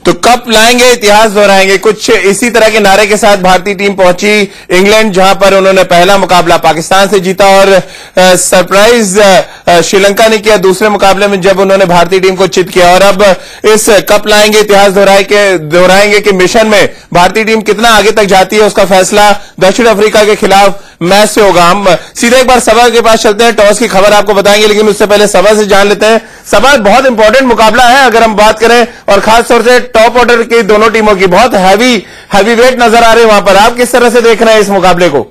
तो कप लाएंगे, इतिहास दोहराएंगे, कुछ इसी तरह के नारे के साथ भारतीय टीम पहुंची इंग्लैंड, जहां पर उन्होंने पहला मुकाबला पाकिस्तान से जीता और सरप्राइज श्रीलंका ने किया दूसरे मुकाबले में जब उन्होंने भारतीय टीम को चित किया। और अब इस कप लाएंगे, इतिहास दोहराएंगे कि मिशन में भारतीय टीम कितना आगे तक जाती है, उसका फैसला दक्षिण अफ्रीका के खिलाफ मैच से होगा। हम सीधे एक बार सबा के पास चलते हैं, टॉस की खबर आपको बताएंगे, लेकिन उससे पहले सबा से जान लेते हैं। सबा, बहुत इंपॉर्टेंट मुकाबला है अगर हम बात करें, और खासतौर से टॉप ऑर्डर की दोनों टीमों की बहुत हैवी वेट नजर आ रहे हैं वहां पर। आप किस तरह से देख रहे हैं इस मुकाबले को?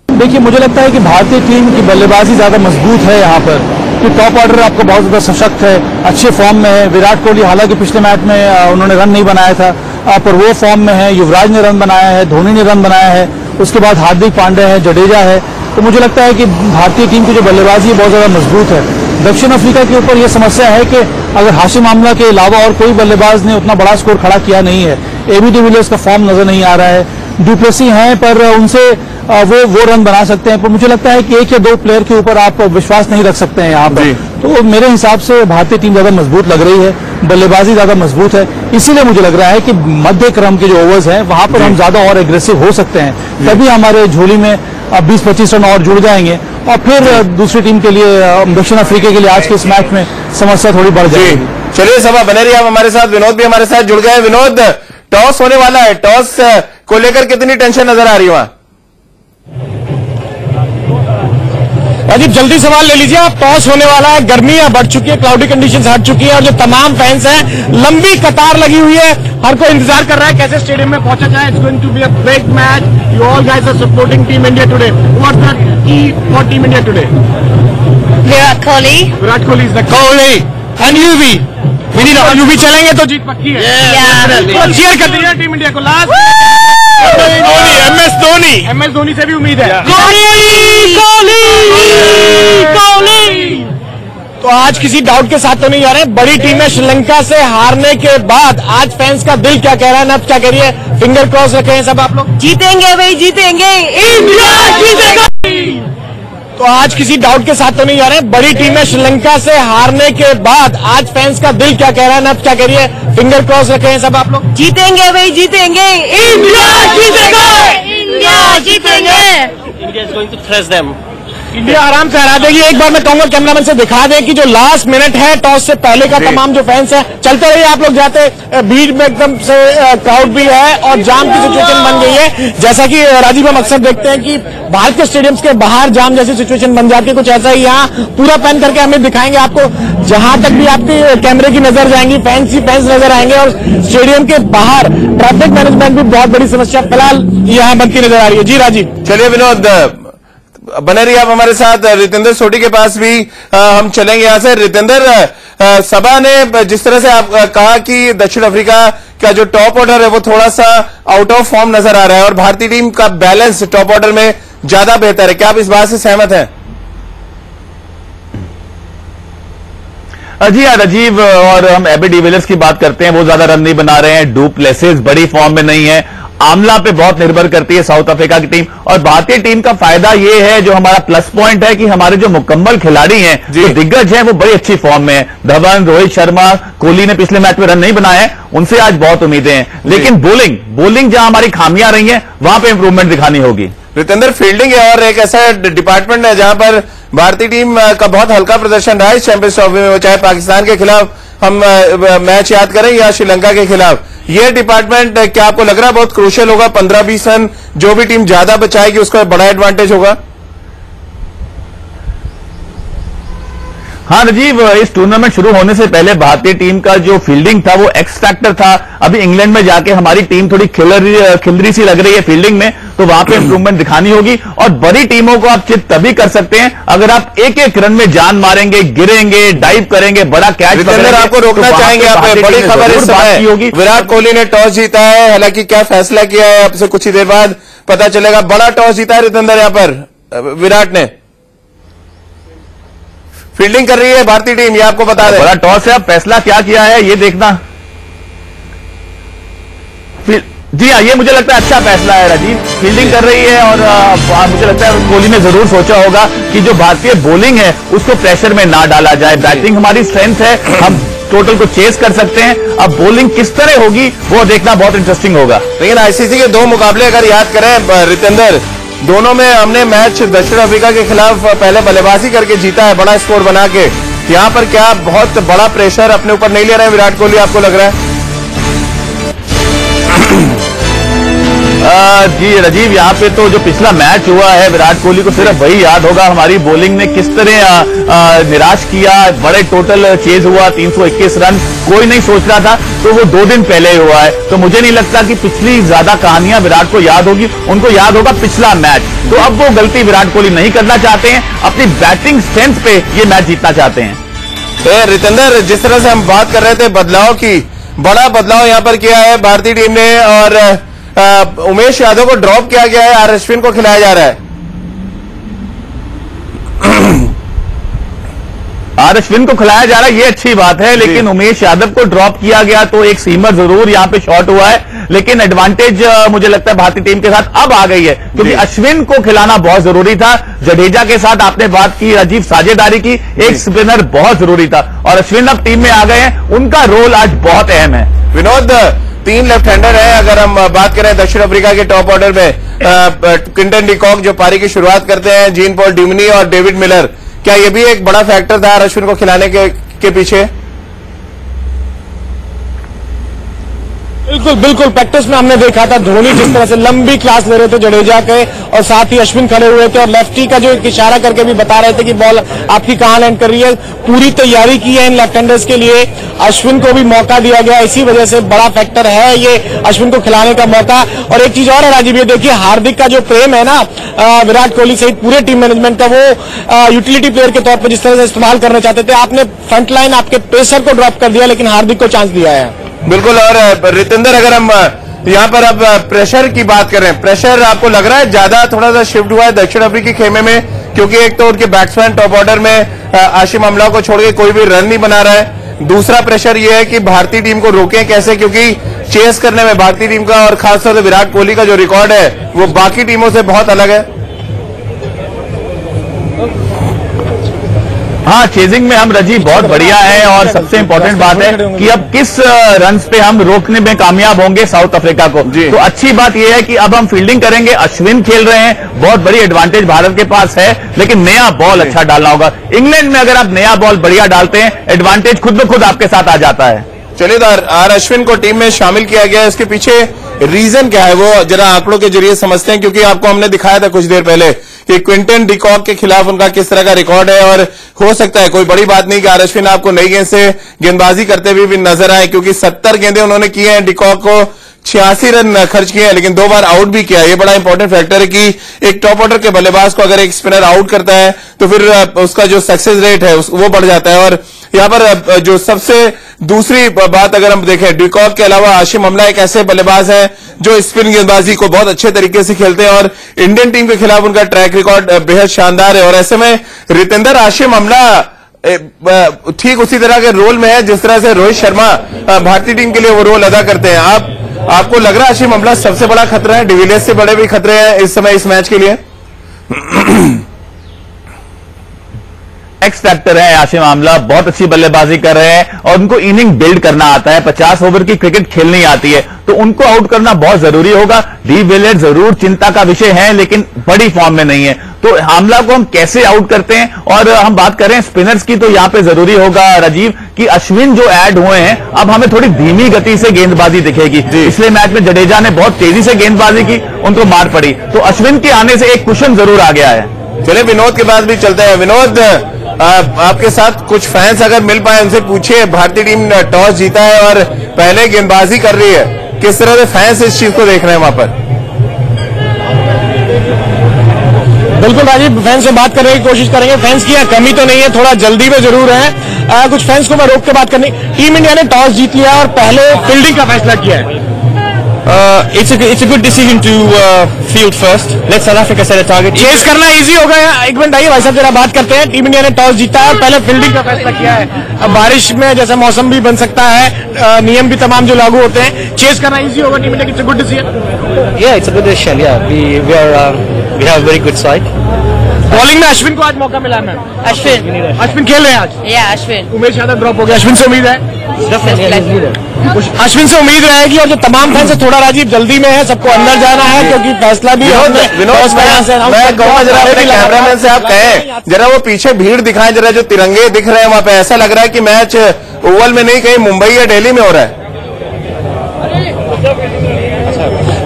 देखिए, मुझे लगता है कि भारतीय टीम की बल्लेबाजी ज्यादा मजबूत है यहाँ पर, कि टॉप ऑर्डर आपको बहुत ज्यादा सशक्त है, अच्छे फॉर्म में है। विराट कोहली हालांकि पिछले मैच में उन्होंने रन नहीं बनाया था, पर वो फॉर्म में है। युवराज ने रन बनाया है, धोनी ने रन बनाया है, उसके बाद हार्दिक पांड्या है, जडेजा है। तो मुझे लगता है कि भारतीय टीम की जो बल्लेबाजी है बहुत ज्यादा मजबूत है। दक्षिण अफ्रीका के ऊपर यह समस्या है कि अगर हाशिम आमला के अलावा और कोई बल्लेबाज ने उतना बड़ा स्कोर खड़ा किया नहीं है। एबी डिविलियर्स का फॉर्म नजर नहीं आ रहा है, डुप्लेसी हैं, पर उनसे वो रन बना सकते हैं। पर मुझे लगता है कि एक या दो प्लेयर के ऊपर आप विश्वास नहीं रख सकते हैं यहाँ पर। तो मेरे हिसाब से भारतीय टीम ज्यादा मजबूत लग रही है, बल्लेबाजी ज्यादा मजबूत है। इसीलिए मुझे लग रहा है कि मध्य क्रम के जो ओवर्स हैं वहां पर हम ज्यादा और एग्रेसिव हो सकते हैं, तभी हमारे झोली में 20-25 रन और जुड़ जाएंगे और फिर दूसरी टीम के लिए, दक्षिण अफ्रीका के लिए आज के इस मैच में समस्या थोड़ी बढ़ जाएगी। चलिए सबा, बने रहिए आप हमारे साथ। विनोद भी हमारे साथ जुड़ गए। विनोद, टॉस होने वाला है, टॉस को लेकर कितनी टेंशन नजर आ रही है वहां? राजीव, जल्दी सवाल ले लीजिए आप। टॉस होने वाला है, गर्मियां बढ़ चुकी है, क्लाउडी कंडीशंस हट चुकी है और जो तमाम फैंस हैं, लंबी कतार लगी हुई है, हर कोई इंतजार कर रहा है कैसे स्टेडियम में पहुंचा जाए। It's going to be a big match. You all guys are supporting team India today. What's the key for team India today? Virat Kohli. Virat Kohli is the Kohli and you भी यूवी चलेंगे तो जीत पक्की है। चीयर कर दीजिए टीम इंडिया को। लास्ट एम एस धोनी से भी उम्मीद है। तो आज किसी डाउट के साथ तो नहीं जा रहे। बड़ी टीम है, श्रीलंका से हारने के बाद आज फैंस का दिल क्या कह रहा है, नब्ज क्या कह रही है? फिंगर क्रॉस रखे हैं सब आप लोग। जीतेंगे भाई, जीतेंगे, इंडिया जीतेगा। तो आज किसी डाउट के साथ तो नहीं जा रहे। बड़ी टीम है, श्रीलंका से हारने के बाद आज फैंस का दिल क्या कह रहा है, नब्ज क्या कह रही है? फिंगर क्रॉस रखे हैं सब आप लोग। जीतेंगे भाई, जीतेंगे, इंडिया जीतेगा, इंडिया जीतेंगे। India is going to thresh them. India आराम से हरा देगी। एक बार मैं कहूंगा कैमरामैन से दिखा दे कि जो लास्ट मिनट है टॉस से पहले का तमाम जो फैंस है, चलते रहिए आप लोग जाते। भीड़ में एकदम से क्राउड भी है और जाम की सिचुएशन बन गई है। जैसा कि राजीव, हम अक्सर देखते हैं कि भारत के स्टेडियम्स के बाहर जाम जैसी सिचुएशन बन जाती है, कुछ ऐसा ही यहाँ पूरा पैन करके हमें दिखाएंगे आपको। जहां तक भी आपके कैमरे की नजर जाएंगी, फैंस ही फैंस नजर आएंगे और स्टेडियम के बाहर ट्रैफिक मैनेजमेंट भी बहुत बड़ी समस्या फिलहाल यहाँ बनती नजर आ रही है। जी राजीव। चलिए विनोद, बने रहिए आप हमारे साथ। रितेंद्र सोढी के पास भी हम चलेंगे यहां से। रितेंद्र, सबा ने जिस तरह से आप कहा कि दक्षिण अफ्रीका का जो टॉप ऑर्डर है वो थोड़ा सा आउट ऑफ फॉर्म नजर आ रहा है और भारतीय टीम का बैलेंस टॉप ऑर्डर में ज्यादा बेहतर है, क्या आप इस बात से सहमत हैं? जी हाँ राजीव, और हम एबी डिविलियर्स की बात करते हैं, वो ज्यादा रन नहीं बना रहे हैं। डुप्लेसिस बड़ी फॉर्म में नहीं है। आमला पे बहुत निर्भर करती है साउथ अफ्रीका की टीम। और भारतीय टीम का फायदा ये है, जो हमारा प्लस पॉइंट है, कि हमारे जो मुकम्मल खिलाड़ी हैं, जो दिग्गज हैं, वो बड़ी अच्छी फॉर्म में है। धवन, रोहित शर्मा, कोहली ने पिछले मैच में रन नहीं बनाए हैं, उनसे आज बहुत उम्मीदें हैं। लेकिन बोलिंग जहां हमारी खामियां रही हैं, वहां पे इंप्रूवमेंट दिखानी होगी। रितेंद्र, फील्डिंग है और एक ऐसा डिपार्टमेंट है जहां पर भारतीय टीम का बहुत हल्का प्रदर्शन रहा है इस चैंपियंस ट्रॉफी में, चाहे पाकिस्तान के खिलाफ हम मैच याद करें या श्रीलंका के खिलाफ। ये डिपार्टमेंट क्या आपको लग रहा है बहुत क्रूशियल होगा? 15-20 रन जो भी टीम ज्यादा बचाएगी उसका बड़ा एडवांटेज होगा। हाँ राजीव, इस टूर्नामेंट शुरू होने से पहले भारतीय टीम का जो फील्डिंग था वो एक्स फैक्टर था। अभी इंग्लैंड में जाके हमारी टीम थोड़ी खिलरी सी लग रही है फील्डिंग में, तो वहां पे इंप्रूवमेंट दिखानी होगी। और बड़ी टीमों को आप चित तभी कर सकते हैं अगर आप एक एक रन में जान मारेंगे, गिरेंगे, डाइव करेंगे, बड़ा कैच करेंगे। आपको रोकना चाहेंगे आप, बड़ी खबर इस समय होगी। विराट कोहली ने टॉस जीता है, हालांकि क्या फैसला किया है आपसे कुछ ही देर बाद पता चलेगा। बड़ा टॉस जीता है रितेंद्र, यहां पर विराट ने फील्डिंग कर रही है भारतीय टीम, ये आपको बता दें। बड़ा टॉस है, अब फैसला क्या किया है ये देखना। जी हाँ, ये मुझे लगता है अच्छा फैसला है राजीव। फील्डिंग कर रही है और मुझे लगता है कोहली ने जरूर सोचा होगा कि जो भारतीय बॉलिंग है उसको प्रेशर में ना डाला जाए। बैटिंग हमारी स्ट्रेंथ है, हम टोटल को चेस कर सकते हैं। अब बॉलिंग किस तरह होगी वो देखना बहुत इंटरेस्टिंग होगा। लेकिन आईसीसी के 2 मुकाबले अगर याद करें रितेंद्र, दोनों में हमने मैच दक्षिण अफ्रीका के खिलाफ पहले बल्लेबाजी करके जीता है, बड़ा स्कोर बना के। यहाँ पर क्या बहुत बड़ा प्रेशर अपने ऊपर नहीं ले रहे हैं विराट कोहली, आपको लग रहा है? जी राजीव, यहाँ पे तो जो पिछला मैच हुआ है विराट कोहली को सिर्फ वही याद होगा, हमारी बॉलिंग ने किस तरह निराश किया। बड़े टोटल चेज हुआ, 321 रन, कोई नहीं सोच रहा था, तो वो 2 दिन पहले हुआ है। तो मुझे नहीं लगता कि पिछली ज्यादा कहानियां विराट को याद होगी, उनको याद होगा पिछला मैच। तो अब वो गलती विराट कोहली नहीं करना चाहते हैं, अपनी बैटिंग स्ट्रेंथ पे ये मैच जीतना चाहते हैं। रितेंद्र, जिस तरह से हम बात कर रहे थे बदलाव की, बड़ा बदलाव यहाँ पर किया है भारतीय टीम ने, और उमेश यादव को ड्रॉप किया गया है, आर अश्विन को खिलाया जा रहा है। आर अश्विन को खिलाया जा रहा है, ये अच्छी बात है, लेकिन उमेश यादव को ड्रॉप किया गया तो एक सीमर जरूर यहां पे शॉट हुआ है, लेकिन एडवांटेज मुझे लगता है भारतीय टीम के साथ अब आ गई है, क्योंकि अश्विन को खिलाना बहुत जरूरी था। जडेजा के साथ आपने बात की राजीव, साझेदारी की, एक स्पिनर बहुत जरूरी था, और अश्विन अब टीम में आ गए हैं, उनका रोल आज बहुत अहम है। विनोद, 3 लेफ्ट हैंडर है, अगर हम बात करें दक्षिण अफ्रीका के टॉप ऑर्डर में, क्विंटन डिकॉक जो पारी की शुरुआत करते हैं, जीन पॉल ड्यूमिनी और डेविड मिलर, क्या ये भी एक बड़ा फैक्टर था अश्विन को खिलाने के पीछे? बिल्कुल बिल्कुल, प्रैक्टिस में हमने देखा था धोनी जिस तरह से लंबी क्लास ले रहे थे जडेजा के, और साथ ही अश्विन खड़े हुए थे और लेफ्टी का जो एक इशारा करके भी बता रहे थे कि बॉल आपकी कहां लैंड कर रही है। पूरी तैयारी की है इन लेफ्ट हैंडर्स के लिए, अश्विन को भी मौका दिया गया, इसी वजह से बड़ा फैक्टर है ये अश्विन को खिलाने का मौका। और एक चीज और है राजीव, ये देखिए हार्दिक का जो प्रेम है ना विराट कोहली सहित पूरे टीम मैनेजमेंट का, वो यूटिलिटी प्लेयर के तौर पर जिस तरह से इस्तेमाल करना चाहते थे, आपने फ्रंट लाइन आपके पेसर को ड्रॉप कर दिया, लेकिन हार्दिक को चांस दिया है। बिल्कुल, और रितेंद्र, अगर हम यहाँ पर अब प्रेशर की बात करें, प्रेशर आपको लग रहा है ज्यादा थोड़ा सा शिफ्ट हुआ है दक्षिण अफ्रीकी खेमे में, क्योंकि एक तो उनके बैट्समैन टॉप ऑर्डर में आशिम अमला को छोड़ के कोई भी रन नहीं बना रहा है, दूसरा प्रेशर ये है कि भारतीय टीम को रोकें कैसे, क्योंकि चेस करने में भारतीय टीम का और खासतौर से विराट कोहली का जो रिकॉर्ड है वो बाकी टीमों से बहुत अलग है। हाँ, चेजिंग में हम राजीव बहुत बढ़िया है, और सबसे इंपॉर्टेंट बात है कि अब किस रन्स पे हम रोकने में कामयाब होंगे साउथ अफ्रीका को। तो अच्छी बात यह है कि अब हम फील्डिंग करेंगे, अश्विन खेल रहे हैं, बहुत बड़ी एडवांटेज भारत के पास है, लेकिन नया बॉल अच्छा डालना होगा। इंग्लैंड में अगर आप नया बॉल बढ़िया डालते हैं, एडवांटेज खुद ब खुद आपके साथ आ जाता है। चलिए, तो आर अश्विन को टीम में शामिल किया गया है, इसके पीछे रीजन क्या है वो जरा आंकड़ों के जरिए समझते हैं, क्योंकि आपको हमने दिखाया था कुछ देर पहले कि क्विंटन डिकॉक के खिलाफ उनका किस तरह का रिकॉर्ड है, और हो सकता है कोई बड़ी बात नहीं कि आर अश्विन आपको नई गेंद से गेंदबाजी करते हुए भी नजर आए, क्योंकि 70 गेंदें उन्होंने की हैं, डिकॉक को 86 रन खर्च किए हैं, लेकिन 2 बार आउट भी किया। ये बड़ा इंपॉर्टेंट फैक्टर है कि एक टॉप ऑर्डर के बल्लेबाज को अगर एक स्पिनर आउट करता है तो फिर उसका जो सक्सेस रेट है वो बढ़ जाता है। और यहाँ पर जो सबसे दूसरी बात अगर हम देखें, डिकॉक के अलावा आशिम अमला एक ऐसे बल्लेबाज हैं जो स्पिन गेंदबाजी को बहुत अच्छे तरीके से खेलते हैं, और इंडियन टीम के खिलाफ उनका ट्रैक रिकॉर्ड बेहद शानदार है। और ऐसे में रितेंद्र, आशिम अमला ठीक उसी तरह के रोल में है जिस तरह से रोहित शर्मा भारतीय टीम के लिए वो रोल अदा करते हैं। आपको लग रहा है आशिम अमला सबसे बड़ा खतरा है, डिविलियर्स से बड़े भी खतरे हैं इस समय इस मैच के लिए? एक्स फैक्टर है आशिम अमला, बहुत अच्छी बल्लेबाजी कर रहे हैं और उनको इनिंग बिल्ड करना आता है, 50 ओवर की क्रिकेट खेलनी आती है, तो उनको आउट करना बहुत जरूरी होगा। डी विलियर्स जरूर चिंता का विषय है, लेकिन बड़ी फॉर्म में नहीं है, तो आमला को हम कैसे आउट करते हैं। और हम बात करें स्पिनर्स की, तो यहां पे जरूरी होगा राजीव कि अश्विन जो ऐड हुए हैं, अब हमें थोड़ी धीमी गति से गेंदबाजी दिखेगी। पिछले मैच में जडेजा ने बहुत तेजी से गेंदबाजी की, उनको मार पड़ी, तो अश्विन के आने से एक कुशन जरूर आ गया है। चलिए विनोद के पास भी चलते हैं। विनोद, आपके साथ कुछ फैंस अगर मिल पाए उनसे पूछिए, भारतीय टीम ने टॉस जीता है और पहले गेंदबाजी कर रही है, किस तरह से फैंस इस चीज को देख रहे हैं वहां पर? बिल्कुल राजीव, फैंस से बात करने की कोशिश करेंगे। फैंस की यहाँ कमी तो नहीं है, थोड़ा जल्दी में जरूर है। कुछ फैंस को मैं रोक के बात करनी। टीम इंडिया ने टॉस जीत लिया और पहले फील्डिंग का फैसला किया है। It's a good decision to field first. Let South Africa set a target. Chase करना इजी होगा। एक मिनट आइए भाई साहब, जरा बात करते हैं। टीम इंडिया ने टॉस जीता है और पहले फील्डिंग का फैसला किया है। अब बारिश में जैसे मौसम भी बन सकता है, नियम भी तमाम जो लागू होते हैं, चेस करना इजी होगा टीम इंडिया की। It's a good decision. Yeah, it's a good decision. Yeah, we have a very good side. Bowling में अश्विन को आज मौका मिला है मैम। अश्विन खेल रहे हैं आज। अश्विन। उमेश यादव ड्रॉप हो गया, अश्विन से उम्मीद है। अश्विन से उम्मीद रहेगी और जो तमाम फैंस है थोड़ा राजीव जल्दी में है, सबको अंदर जाना है क्योंकि फैसला भी विनोद मैं कहूँगा जरा अपने कैमरामैन से आप कहें जरा वो पीछे भीड़ दिखाएं, जरा जो तिरंगे दिख रहे हैं वहां पे, ऐसा लग रहा है कि मैच ओवल में नहीं कहीं मुंबई या दिल्ली में हो रहा है।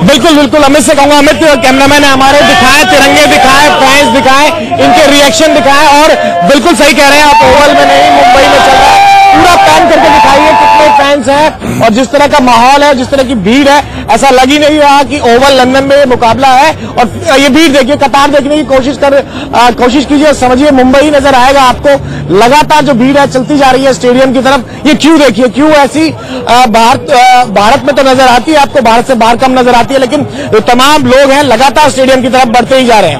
बिल्कुल बिल्कुल, अमित से कहूंगा, अमित कैमरामैन है हमारे, दिखाएं तिरंगे, दिखाएं फैंस, दिखाएं इनके रिएक्शन दिखाएं। और बिल्कुल सही कह रहे हैं आप, ओवल में नहीं मुंबई में चल रहा है, पूरा पैन करके दिखाइए कितने फैंस हैं और जिस तरह का माहौल है, जिस तरह की भीड़ है, ऐसा लग ही नहीं रहा कि ओवल लंदन में मुकाबला है। और ये भीड़ देखिए, कतार देखने की कोशिश कीजिए, समझिए मुंबई नजर आएगा आपको। लगातार जो भीड़ है चलती जा रही है स्टेडियम की तरफ। ये क्यों देखिए, क्यों ऐसी भारत में तो नजर आती है आपको, भारत से बाहर कम नजर आती है, लेकिन जो तमाम लोग हैं लगातार स्टेडियम की तरफ बढ़ते ही जा रहे हैं।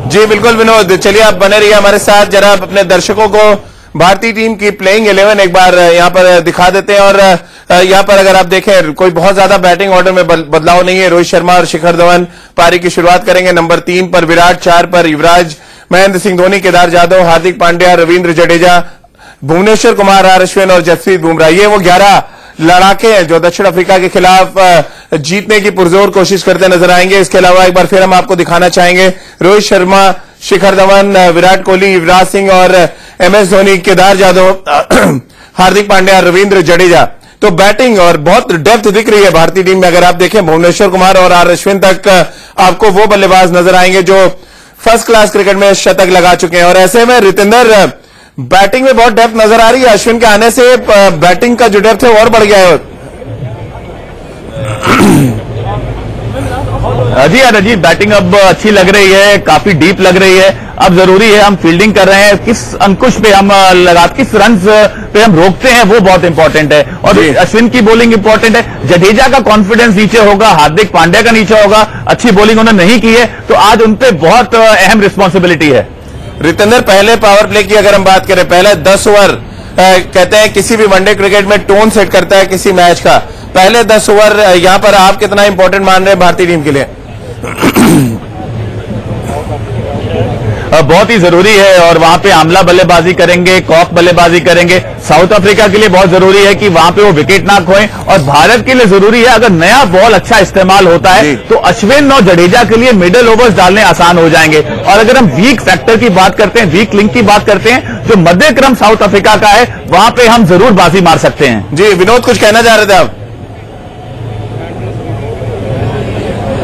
जी बिल्कुल विनोद, चलिए आप बने रहिए हमारे साथ, जरा अपने दर्शकों को भारतीय टीम की प्लेइंग 11 एक बार यहाँ पर दिखा देते हैं। और यहाँ पर अगर आप देखें कोई बहुत ज्यादा बैटिंग ऑर्डर में बदलाव नहीं है। रोहित शर्मा और शिखर धवन पारी की शुरुआत करेंगे। नंबर 3 पर विराट, 4 पर युवराज, महेंद्र सिंह धोनी, केदार जाधव, हार्दिक पांड्या, रविंद्र जडेजा, भुवनेश्वर कुमार, आर अश्विन और जसप्रीत बुमराह। ये वो 11 लड़ाके हैं जो दक्षिण अफ्रीका के खिलाफ जीतने की पुरजोर कोशिश करते नजर आएंगे। इसके अलावा एक बार फिर हम आपको दिखाना चाहेंगे रोहित शर्मा, शिखर धवन, विराट कोहली, युवराज सिंह और MS धोनी, केदार जाधव, हार्दिक पांड्या, रविंद्र जडेजा। तो बैटिंग और बहुत डेप्थ दिख रही है भारतीय टीम में। अगर आप देखें भुवनेश्वर कुमार और आर अश्विन तक आपको वो बल्लेबाज नजर आएंगे जो फर्स्ट क्लास क्रिकेट में शतक लगा चुके हैं। और ऐसे में रितेंद्र, बैटिंग में बहुत डेप्थ नजर आ रही है। अश्विन के आने से बैटिंग का जो डेप्थ है और बढ़ गया है। जी अजीत, बैटिंग अब अच्छी लग रही है, काफी डीप लग रही है। अब जरूरी है हम फील्डिंग कर रहे हैं, किस अंकुश पे हम किस रन पे हम रोकते हैं वो बहुत इंपॉर्टेंट है। और अश्विन की बॉलिंग इंपॉर्टेंट है। जडेजा का कॉन्फिडेंस नीचे होगा, हार्दिक पांड्या का नीचे होगा। अच्छी बॉलिंग उन्होंने नहीं की है तो आज उन पे बहुत अहम रिस्पॉन्सिबिलिटी है। रितेंद्र, पहले पावर प्ले की अगर हम बात करें, पहले 10 ओवर कहते हैं किसी भी वनडे क्रिकेट में टोन सेट करता है किसी मैच का। पहले 10 ओवर यहां पर आप कितना इंपॉर्टेंट मान रहे हैं भारतीय टीम के लिए? बहुत ही जरूरी है। और वहां पे आमला बल्लेबाजी करेंगे, कॉक बल्लेबाजी करेंगे। साउथ अफ्रीका के लिए बहुत जरूरी है कि वहां पे वो विकेट ना खोएं। और भारत के लिए जरूरी है अगर नया बॉल अच्छा इस्तेमाल होता है तो अश्विन और जडेजा के लिए मिडिल ओवर्स डालने आसान हो जाएंगे। और अगर हम वीक फैक्टर की बात करते हैं, वीक लिंक की बात करते हैं, जो मध्य क्रम साउथ अफ्रीका का है वहां पे हम जरूर बाजी मार सकते हैं। जी विनोद, कुछ कहना चाह रहे थे आप?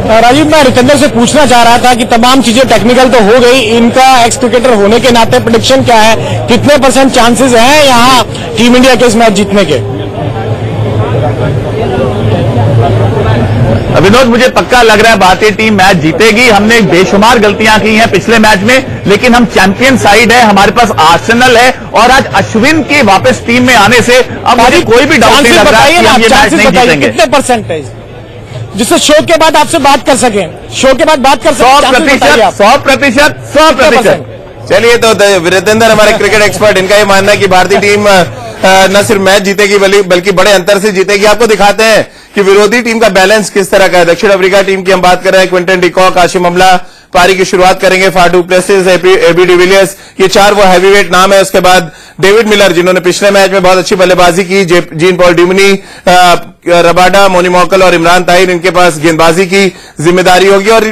राजीव, मैं रितेंद्र से पूछना चाह रहा था कि तमाम चीजें टेक्निकल तो हो गई, इनका एक्स क्रिकेटर होने के नाते प्रेडिक्शन क्या है, कितने % चांसेस हैं यहाँ टीम इंडिया के इस मैच जीतने के? विनोद, मुझे पक्का लग रहा है भारतीय टीम मैच जीतेगी। हमने बेशुमार गलतियां की हैं पिछले मैच में, लेकिन हम चैंपियन साइड है, हमारे पास आर्सेनल है। और आज अश्विन के वापस टीम में आने से अब मुझे कोई भी डाउट नहीं लग रहा है कि हम ये मैच नहीं जीतेंगे। कितने परसेंटेज जिससे शो के बाद आपसे बात कर सकें, शो के बाद बात कर सकें? 100%। चलिए, तो रितेंद्र हमारे क्रिकेट एक्सपर्ट, इनका ये मानना है कि भारतीय टीम न सिर्फ मैच जीतेगी बल्कि बड़े अंतर से जीतेगी। आपको दिखाते हैं कि विरोधी टीम का बैलेंस किस तरह का है। दक्षिण अफ्रीका टीम की हम बात कर रहे हैं। क्विंटन डिकॉक, आशिम अमला पारी की शुरुआत करेंगे। Faf du Plessis, AB de Villiers, ये 4 वो हैवीवेट नाम है। उसके बाद डेविड मिलर, जिन्होंने पिछले मैच में बहुत अच्छी बल्लेबाजी की। जीन पॉल ड्यूमनी, रबाडा, मोनी मॉकल और इमरान ताहिर, इनके पास गेंदबाजी की जिम्मेदारी होगी। और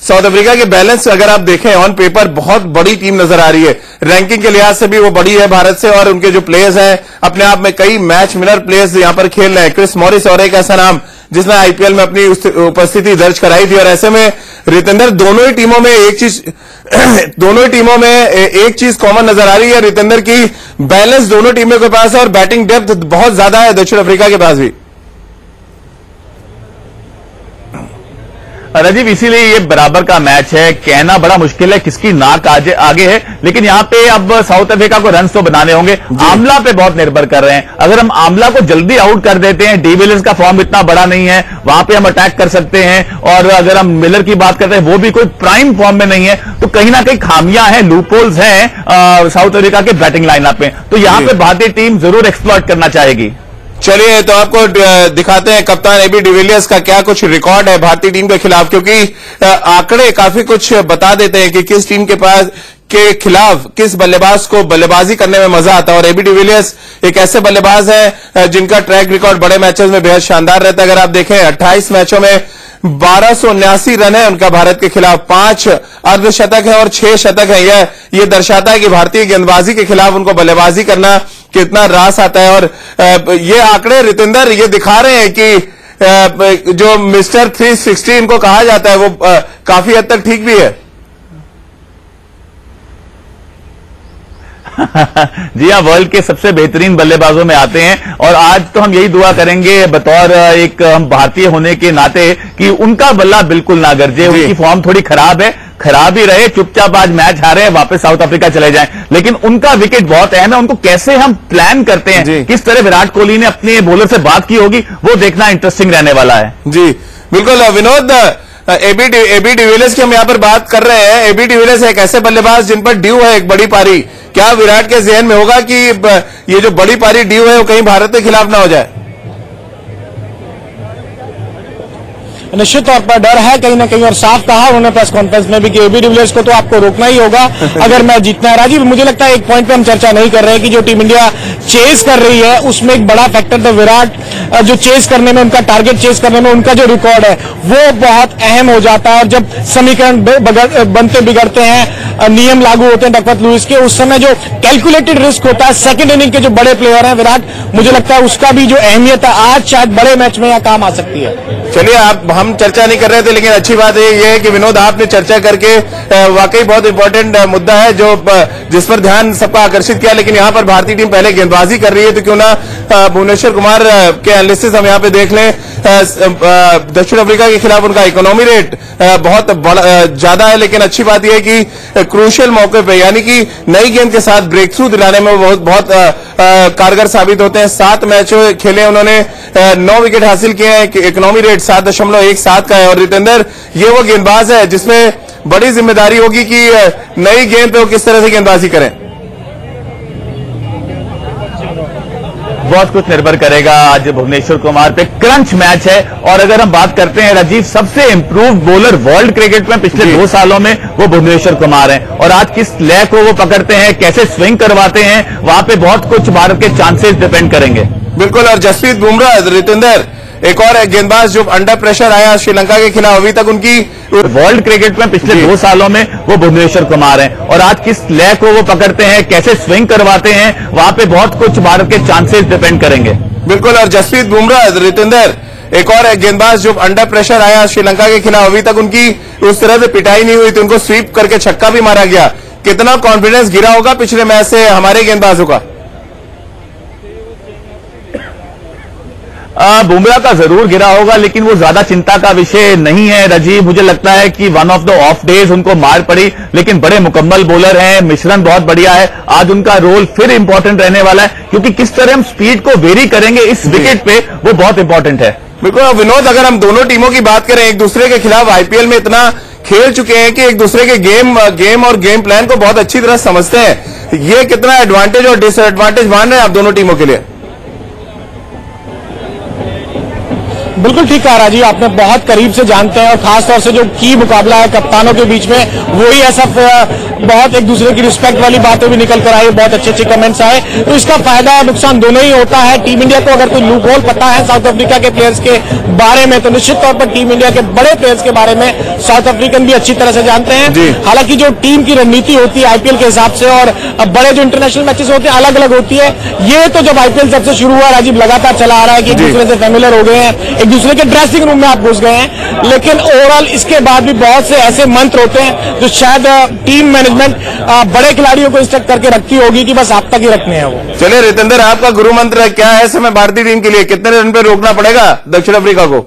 साउथ अफ्रीका के बैलेंस अगर आप देखें ऑन पेपर बहुत बड़ी टीम नजर आ रही है। रैंकिंग के लिहाज से भी वो बड़ी है भारत से। और उनके जो प्लेयर्स हैं अपने आप में कई मैच विनर प्लेयर्स यहां पर खेल रहे हैं। क्रिस मॉरिस और एक ऐसा नाम जिसने IPL में अपनी उपस्थिति दर्ज कराई थी। और ऐसे में रितेंद्र, दोनों ही टीमों में एक चीज कॉमन नजर आ रही है रितेंद्र की, बैलेंस दोनों टीमों के पास है और बैटिंग डेप्थ बहुत ज्यादा है दक्षिण अफ्रीका के पास भी। राजीव, इसीलिए ये बराबर का मैच है। कहना बड़ा मुश्किल है किसकी नाक आगे है, लेकिन यहाँ पे अब साउथ अफ्रीका को रन तो बनाने होंगे। आमला पे बहुत निर्भर कर रहे हैं। अगर हम आमला को जल्दी आउट कर देते हैं, डिविलियर्स का फॉर्म इतना बड़ा नहीं है, वहां पे हम अटैक कर सकते हैं। और अगर हम मिलर की बात करते हैं, वो भी कोई प्राइम फॉर्म में नहीं है, तो कहीं ना कहीं खामियां हैं, लूपहोल्स हैं साउथ अफ्रीका के बैटिंग लाइनअप में। तो यहाँ पे भारतीय टीम जरूर एक्सप्लॉइट करना चाहेगी। चलिए तो आपको दिखाते हैं कप्तान एबी डिविलियर्स का क्या कुछ रिकॉर्ड है भारतीय टीम के खिलाफ, क्योंकि आंकड़े काफी कुछ बता देते हैं कि किस टीम के खिलाफ किस बल्लेबाज को बल्लेबाजी करने में मजा आता है। और एबी डिविलियर्स एक ऐसे बल्लेबाज है जिनका ट्रैक रिकॉर्ड बड़े मैचेस में बेहद शानदार रहता है। अगर आप देखें 28 मैचों में 1279 रन है उनका भारत के खिलाफ, 5 अर्धशतक है और 6 शतक है। यह दर्शाता है कि भारतीय गेंदबाजी के खिलाफ उनको बल्लेबाजी करना कितना रास आता है। और ये आंकड़े रितेंद्र ये दिखा रहे हैं कि जो मिस्टर 360 इनको कहा जाता है वो काफी हद तक ठीक भी है। जी हाँ, वर्ल्ड के सबसे बेहतरीन बल्लेबाजों में आते हैं और आज तो हम यही दुआ करेंगे बतौर एक हम भारतीय होने के नाते कि उनका बल्ला बिल्कुल ना गरजे। उनकी फॉर्म थोड़ी खराब है, खराब ही रहे, चुपचाप आज मैच हारे, वापस साउथ अफ्रीका चले जाएं, लेकिन उनका विकेट बहुत अहम है। उनको कैसे हम प्लान करते हैं, किस तरह विराट कोहली ने अपने बॉलर से बात की होगी, वो देखना इंटरेस्टिंग रहने वाला है। जी बिल्कुल विनोद, एबी डिविलियर्स की हम यहां पर बात कर रहे हैं। एबी डिविलियर्स एक ऐसे बल्लेबाज जिन पर ड्यू है एक बड़ी पारी, क्या विराट के जहन में होगा कि ये जो बड़ी पारी ड्यू है वो कहीं भारत के खिलाफ ना हो जाए? निश्चित तौर पर डर है कहीं ना कहीं, और साफ कहा उन्होंने प्रेस कॉन्फ्रेंस में भी कि एबी डिविलियर्स को तो आपको रोकना ही होगा अगर मैच जीतना है। राजीव, मुझे लगता है एक पॉइंट पे हम चर्चा नहीं कर रहे हैं कि जो टीम इंडिया चेस कर रही है उसमें एक बड़ा फैक्टर था विराट, जो चेस करने में, उनका टारगेट चेस करने में उनका जो रिकॉर्ड है वो बहुत अहम हो जाता है। और जब समीकरण बनते बिगड़ते हैं, नियम लागू होते हैं डकवर्थ लुईस के, उस समय जो कैलकुलेटेड रिस्क होता है, सेकंड इनिंग के जो बड़े प्लेयर हैं विराट, मुझे लगता है उसका भी जो अहमियत है आज शायद बड़े मैच में यहाँ काम आ सकती है। चलिए, हम चर्चा नहीं कर रहे थे, लेकिन अच्छी बात ये है कि विनोद आपने चर्चा करके वाकई बहुत इंपॉर्टेंट मुद्दा है जो जिस पर ध्यान सबका आकर्षित किया। लेकिन यहाँ पर भारतीय टीम पहले गेंदबाजी कर रही है तो क्यों ना भुवनेश्वर कुमार के एनालिसिस हम यहाँ पे देख लें। दक्षिण अफ्रीका के खिलाफ उनका इकोनॉमी रेट बहुत ज्यादा है, लेकिन अच्छी बात यह है कि क्रूशियल मौके पे यानी कि नई गेंद के साथ ब्रेक थ्रू दिलाने में वो बहुत कारगर साबित होते हैं। 7 मैच खेले उन्होंने, 9 विकेट हासिल किए हैं, इकोनॉमी रेट 7.17 का है। और रितेंद्र ये वो गेंदबाज है जिसमें बड़ी जिम्मेदारी होगी कि नई गेंद पे वो किस तरह से गेंदबाजी करें। बहुत कुछ निर्भर करेगा आज भुवनेश्वर कुमार पे, क्रंच मैच है। और अगर हम बात करते हैं राजीव, सबसे इंप्रूव बॉलर वर्ल्ड क्रिकेट में पिछले 2 सालों में वो भुवनेश्वर कुमार हैं और आज किस लय को वो पकड़ते हैं, कैसे स्विंग करवाते हैं, वहां पे बहुत कुछ भारत के चांसेस डिपेंड करेंगे। बिल्कुल, और जसप्रीत बुमराह, रितेंद्र एक और गेंदबाज जो अंडर प्रेशर आया श्रीलंका के खिलाफ, अभी तक उनकी वर्ल्ड क्रिकेट में पिछले 2 सालों में वो भुवनेश्वर कुमार हैं और आज किस लय को वो पकड़ते हैं, कैसे स्विंग करवाते हैं, वहां पे बहुत कुछ भारत के चांसेस डिपेंड करेंगे। बिल्कुल, और जसप्रीत बुमराह, रितेंद्र एक और गेंदबाज जो अंडर प्रेशर आया श्रीलंका के खिलाफ, अभी तक उनकी उस तरह से पिटाई नहीं हुई थी, उनको स्वीप करके छक्का भी मारा गया। कितना कॉन्फिडेंस गिरा होगा पिछले मैच से हमारे गेंदबाजों का? बुमराह का जरूर गिरा होगा, लेकिन वो ज्यादा चिंता का विषय नहीं है राजीव। मुझे लगता है कि one of the of days उनको मार पड़ी, लेकिन बड़े मुकम्मल बॉलर हैं, मिश्रण बहुत बढ़िया है। आज उनका रोल फिर इंपॉर्टेंट रहने वाला है, क्योंकि किस तरह हम स्पीड को वेरी करेंगे इस विकेट पे, वो बहुत इंपॉर्टेंट है। बिल्कुल विनोद, अगर हम दोनों टीमों की बात करें, एक दूसरे के खिलाफ आईपीएल में इतना खेल चुके हैं कि एक दूसरे के गेम और गेम प्लान को बहुत अच्छी तरह समझते हैं। ये कितना एडवांटेज और डिसएडवांटेज मान रहे हैं आप दोनों टीमों के लिए? बिल्कुल ठीक कहा राजीव, आपने बहुत करीब से जानते हैं और खासतौर से जो की मुकाबला है कप्तानों के बीच में, वही ऐसा बहुत एक दूसरे की रिस्पेक्ट वाली बातें भी निकल कर आई, बहुत अच्छे अच्छे कमेंट्स आए। तो इसका फायदा और नुकसान दोनों ही होता है। टीम इंडिया को अगर कोई लूप होल पता है साउथ अफ्रीका के प्लेयर्स के बारे में, तो निश्चित तौर पर टीम इंडिया के बड़े प्लेयर्स के बारे में साउथ अफ्रीकन भी अच्छी तरह से जानते हैं। हालांकि जो टीम की रणनीति होती है आईपीएल के हिसाब से और बड़े जो इंटरनेशनल मैचेस होते हैं अलग अलग होती है। ये तो जब आईपीएल जब से शुरू हुआ राजीव लगातार चला आ रहा है कि एक दूसरे से फेमिलियर हो गए हैं, एक दूसरे के ड्रेसिंग रूम में आप घुस गए हैं, लेकिन ओवरऑल इसके बाद भी बहुत से ऐसे मंत्र होते हैं जो शायद टीम मैनेजमेंट बड़े खिलाड़ियों को इंस्ट्रक्ट करके रखती होगी कि बस आप तक ही रखने हैं वो। चलिए रितेंद्र, आपका गुरु मंत्र क्या है इस समय भारतीय टीम के लिए? कितने रन पे रोकना पड़ेगा दक्षिण अफ्रीका को?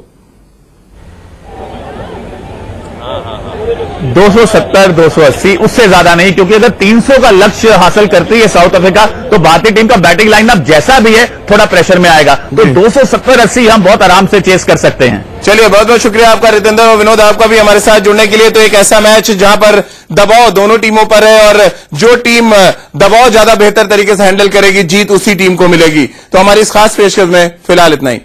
270, 280, उससे ज्यादा नहीं, क्योंकि अगर 300 का लक्ष्य हासिल करती है साउथ अफ्रीका तो भारतीय टीम का बैटिंग लाइनअप जैसा भी है थोड़ा प्रेशर में आएगा, तो 270-80 हम बहुत आराम से चेस कर सकते हैं। चलिए, बहुत बहुत शुक्रिया आपका रितेंद्र और विनोद, आपका भी हमारे साथ जुड़ने के लिए। तो एक ऐसा मैच जहां पर दबाव दोनों टीमों पर है और जो टीम दबाव ज्यादा बेहतर तरीके से हैंडल करेगी जीत उसी टीम को मिलेगी। तो हमारी इस खास पेशकश में फिलहाल इतना ही।